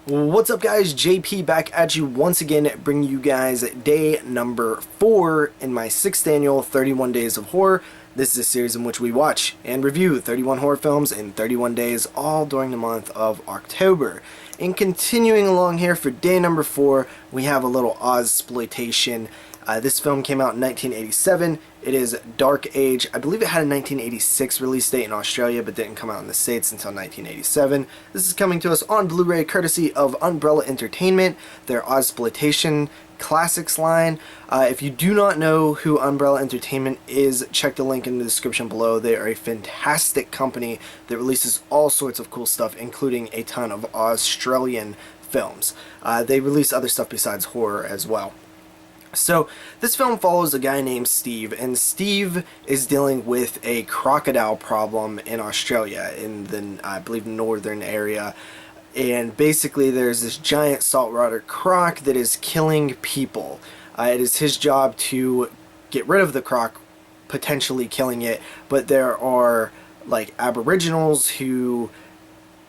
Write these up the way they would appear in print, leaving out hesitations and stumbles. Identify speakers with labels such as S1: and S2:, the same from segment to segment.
S1: What's up, guys? JP back at you once again, bringing you guys day number 4 in my 6th annual 31 Days of Horror. This is a series in which we watch and review 31 horror films in 31 days, all during the month of October. And continuing along here for day number 4, we have a little Ozploitation. This film came out in 1987. It is Dark Age. I believe it had a 1986 release date in Australia, but didn't come out in the States until 1987. This is coming to us on Blu-ray courtesy of Umbrella Entertainment, their Ozploitation Classics line. If you do not know who Umbrella Entertainment is, check the link in the description below. They are a fantastic company that releases all sorts of cool stuff, including a ton of Australian films. They release other stuff besides horror as well. So, this film follows a guy named Steve, and Steve is dealing with a crocodile problem in Australia, in the, I believe, northern area. And basically there's this giant saltwater croc that is killing people. It is his job to get rid of the croc, potentially killing it, but there are, like, aboriginals who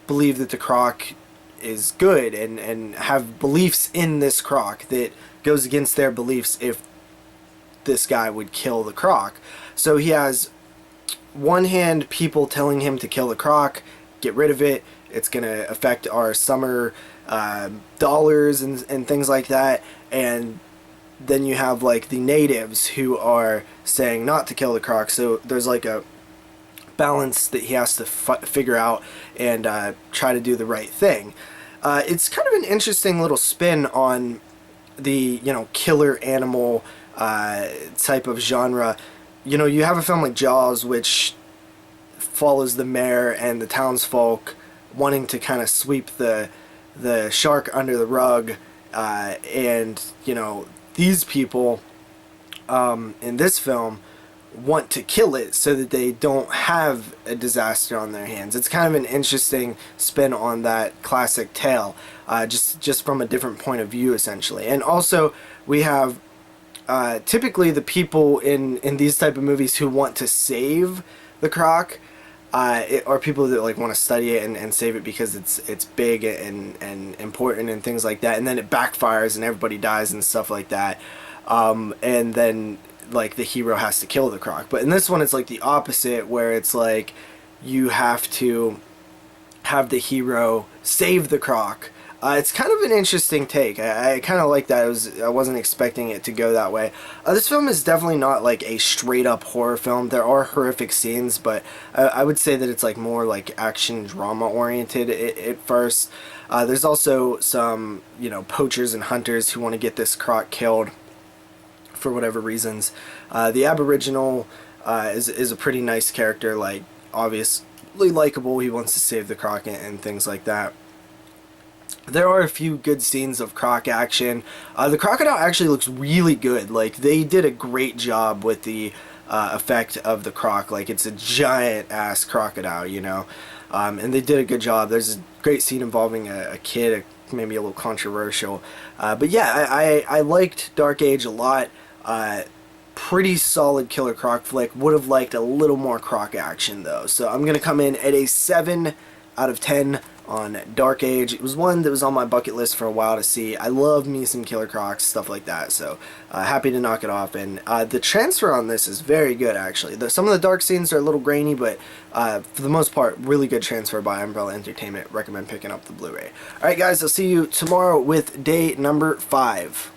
S1: believe that the croc is good and have beliefs in this croc that goes against their beliefs if this guy would kill the croc. So he has one hand people telling him to kill the croc, get rid of it, it's going to affect our summer dollars and things like that, and then you have like the natives who are saying not to kill the croc. So there's like a balance that he has to figure out and try to do the right thing. It's kind of an interesting little spin on the, killer animal type of genre. You have a film like Jaws, which follows the mayor and the townsfolk wanting to kind of sweep the shark under the rug, and these people in this film want to kill it so that they don't have a disaster on their hands. It's kind of an interesting spin on that classic tale, just from a different point of view, essentially. And also we have typically the people in these type of movies who want to save the croc are people that like want to study it and save it because it's big and important and things like that, and then it backfires and everybody dies and stuff like that, and then like the hero has to kill the croc. But in this one it's like the opposite, where it's like you have to have the hero save the croc. It's kind of an interesting take. I kind of like that. I wasn't expecting it to go that way. This film is definitely not like a straight up horror film. There are horrific scenes, but I would say that it's like more like action drama oriented at first. There's also some poachers and hunters who want to get this croc killed for whatever reasons. The Aboriginal is a pretty nice character, like obviously likable. He wants to save the croc and things like that. There are a few good scenes of croc action. The crocodile actually looks really good. Like, they did a great job with the effect of the croc. Like, it's a giant ass crocodile, and they did a good job. There's a great scene involving a kid, maybe a little controversial, but yeah, I liked Dark Age a lot. Pretty solid killer croc flick. Would have liked a little more croc action though, so I'm gonna come in at a 7 out of 10 on Dark Age. It was one that was on my bucket list for a while to see. I love me some killer crocs, stuff like that, so happy to knock it off. And the transfer on this is very good, actually. Some of the dark scenes are a little grainy, but for the most part, really good transfer by Umbrella Entertainment. Recommend picking up the Blu-ray. Alright guys, I'll see you tomorrow with day number 5.